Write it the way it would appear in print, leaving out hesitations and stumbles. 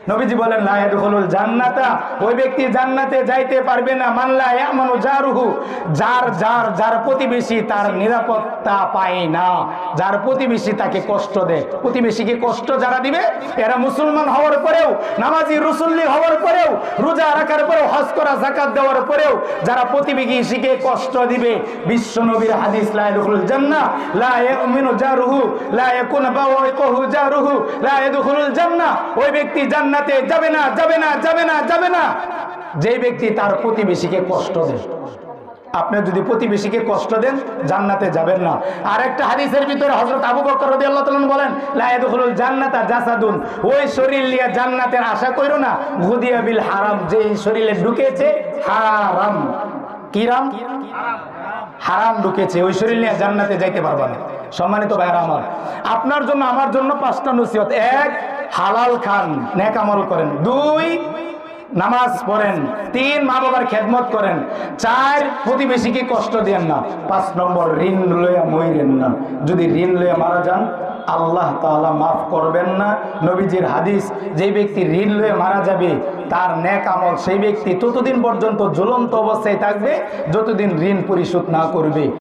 নবীজি বলেন লা ইয়াদখুলুল জান্নাতা, ওই ব্যক্তি জান্নাতে যাইতে পারবে না মান লা ইয়ামানু জারুহু, যার প্রতিবেশী তার নিরাপত্তা পায় না, যার প্রতিবেশী তাকে কষ্ট দেয়। প্রতিবেশীকে কষ্ট যারা দিবে এরা মুসলমান হওয়ার পরেও, নামাজি রসুল্লি হওয়ার পরেও, রোজা রাখার পরেও, হজ করা যাকাত দেওয়ার পরেও যারা প্রতিবেশীকে কষ্ট দিবে, বিশ্ব নবীর হাদিস লা ইয়াদখুলুল জান্নাহ লা ইয়ামিনু জারুহু লা ইয়াকুন বাওয়াইকুহু জারুহু লা ইয়াদখুলুল জান্নাহ, ওই ব্যক্তি জান্নাতে যাবে না, যাবে না, যাবে না, যাবে না যে ব্যক্তি তার প্রতিবেশীকে কষ্ট দেয়। আপনি যদি প্রতিবেশীকে কষ্ট দেন জান্নাতে যাবেন না। আর একটা হাদিসের ভিতরে হযরত আবু বকর রাদিয়াল্লাহু তাআলা বলেন লা ইয়াদখুলুল জান্নাতা জাসাদুন, ওই শরীর নিয়ে জান্নাতের আশা কইরো না, গুদিয়া বিল হারাম, যে শরীরে ঢুকেছে হারাম, কিরাম হারাম ঢুকেছে, ওই শরীর নিয়ে জান্নাতে যাইতে পারবে না। সম্মানিত ভাইরা আমার, আপনার জন্য আমার জন্য 5টা নসিহত। 1, হালাল খান, নেক আমল করেন। 2, নামাজ পড়েন। 3, মা বাবার খেদমত করেন। 4, প্রতিবেশীকে কষ্ট দেন না। 5 নম্বর, ঋণ লইয়া মইরেন না। যদি ঋণ লইয়া মারা যান আল্লাহ তাআলা মাফ করবেন না। নবীজির হাদিস, যে ব্যক্তি ঋণ লইয়া মারা যাবে তার নেক আমল সেই ব্যক্তি ততদিন পর্যন্ত ঝুলন্ত অবস্থায় থাকবে যতদিন ঋণ পরিশোধ না করবে।